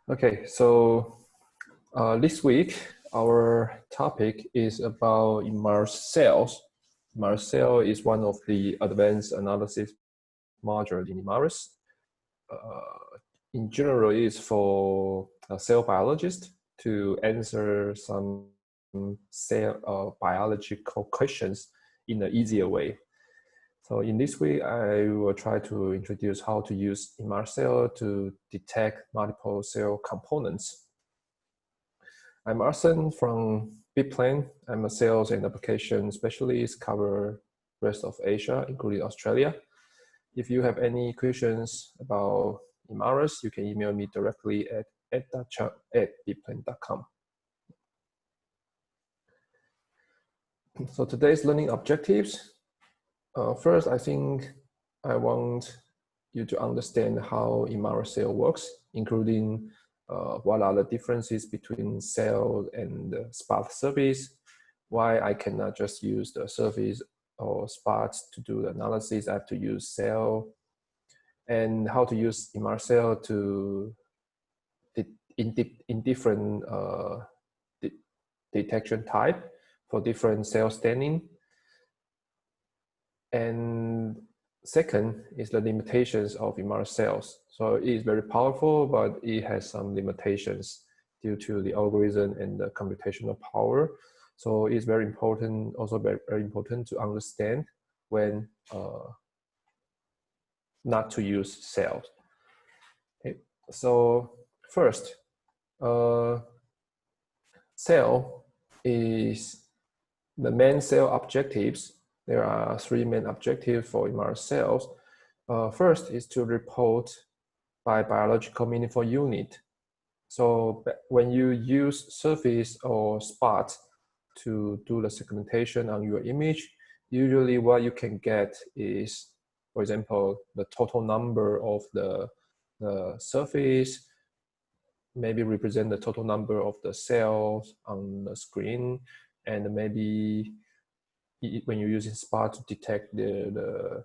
Okay, so this week our topic is about Imaris cells. Imaris cell is one of the advanced analysis modules in Imaris. In general, it is for cell biologists to answer some cell biological questions in an easier way. So in this way, I will try to introduce how to use Imaris cell to detect multiple cell components. I'm Arsene from Brisbane. I'm a sales and application specialist, cover rest of Asia, including Australia. If you have any questions about Imaris, you can email me directly at ed.chang@bplane.com. So today's learning objectives. First, I think I want you to understand how Imaris cell works, including what are the differences between cell and the spot surface, why I cannot just use the surface or spots to do the analysis, I have to use cell, and how to use Imaris cell to in different detection type for different cell staining. And second is the limitations of Imaris cells. So it is very powerful, but it has some limitations due to the algorithm and the computational power. So it's very important, also very important to understand when not to use cells. Okay. So first, cell is the main cell objectives. There are three main objectives for Imaris cells. First is to report by biological meaningful unit. So when you use surface or spot to do the segmentation on your image, usually what you can get is, for example, the total number of the surface, maybe represent the total number of the cells on the screen, and maybe when you're using spot to detect the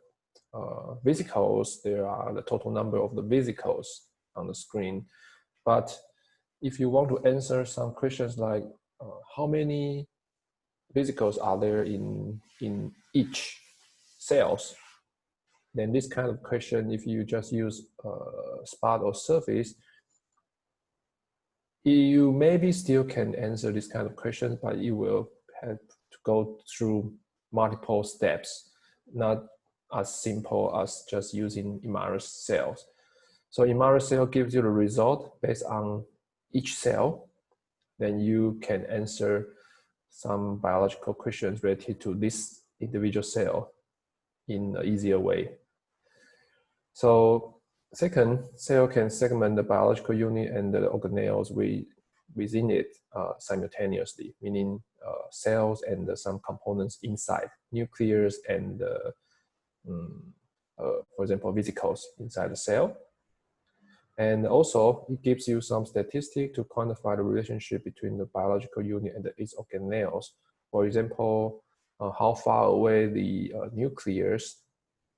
vesicles, there are the total number of the vesicles on the screen. But if you want to answer some questions like how many vesicles are there in each cells, then this kind of question, if you just use spot or surface, you maybe still can answer this kind of question, but you will have to go through multiple steps, not as simple as just using Imaris cells. So Imaris cell gives you the result based on each cell. Then you can answer some biological questions related to this individual cell in an easier way. So second, cell can segment the biological unit and the organelles within it simultaneously, meaning cells and some components inside, nucleus and, for example, vesicles inside the cell. And also, it gives you some statistics to quantify the relationship between the biological unit and its organelles. For example, how far away the nucleus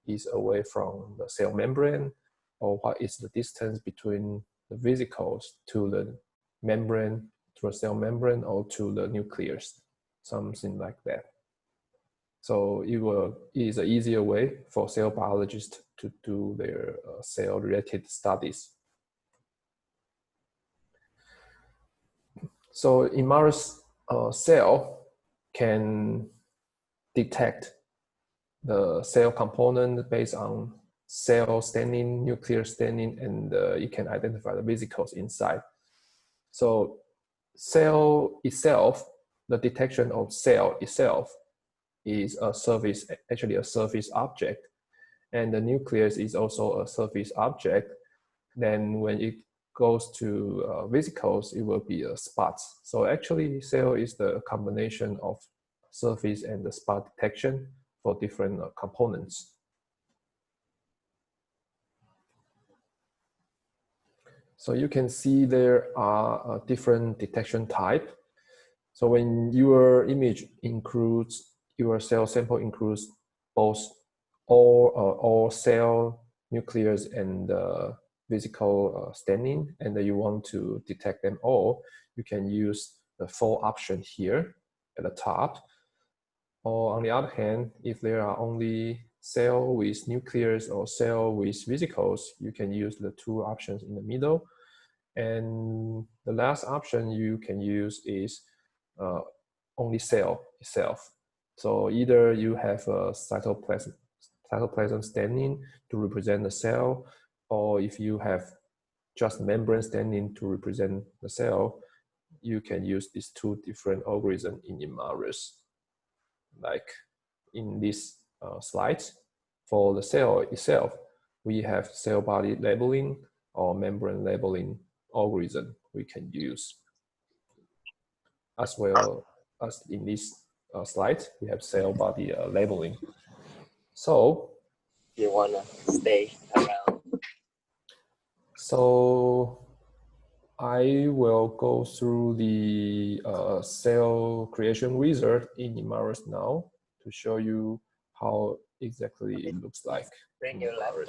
is away from the cell membrane, or what is the distance between the vesicles to the membrane, to a cell membrane, or to the nucleus, something like that. So it is an easier way for cell biologists to do their cell-related studies. So Imaris cell can detect the cell component based on cell staining, nuclear staining, and it can identify the vesicles inside. So cell itself, the detection of cell itself is a surface, actually a surface object, and the nucleus is also a surface object. Then when it goes to vesicles, it will be a spot. So actually cell is the combination of surface and the spot detection for different components. So you can see there are different detection type. So when your image includes, your cell sample includes both all cell, nucleus, and physical staining and you want to detect them all, you can use the 4 option here at the top. Or on the other hand, if there are only cell with nucleus or cell with vesicles, you can use the 2 options in the middle. And the last option you can use is only cell itself. So either you have a cytoplasm staining to represent the cell, or if you have just membrane staining to represent the cell, you can use these 2 different algorithms in Imaris. Like in this slide, for the cell itself, we have cell body labeling or membrane labeling algorithm we can use. As well as in this slide, we have cell body labeling. So you wanna stay around? So I will go through the cell creation wizard in Imaris now to show you how exactly it looks like. Bring your laptop.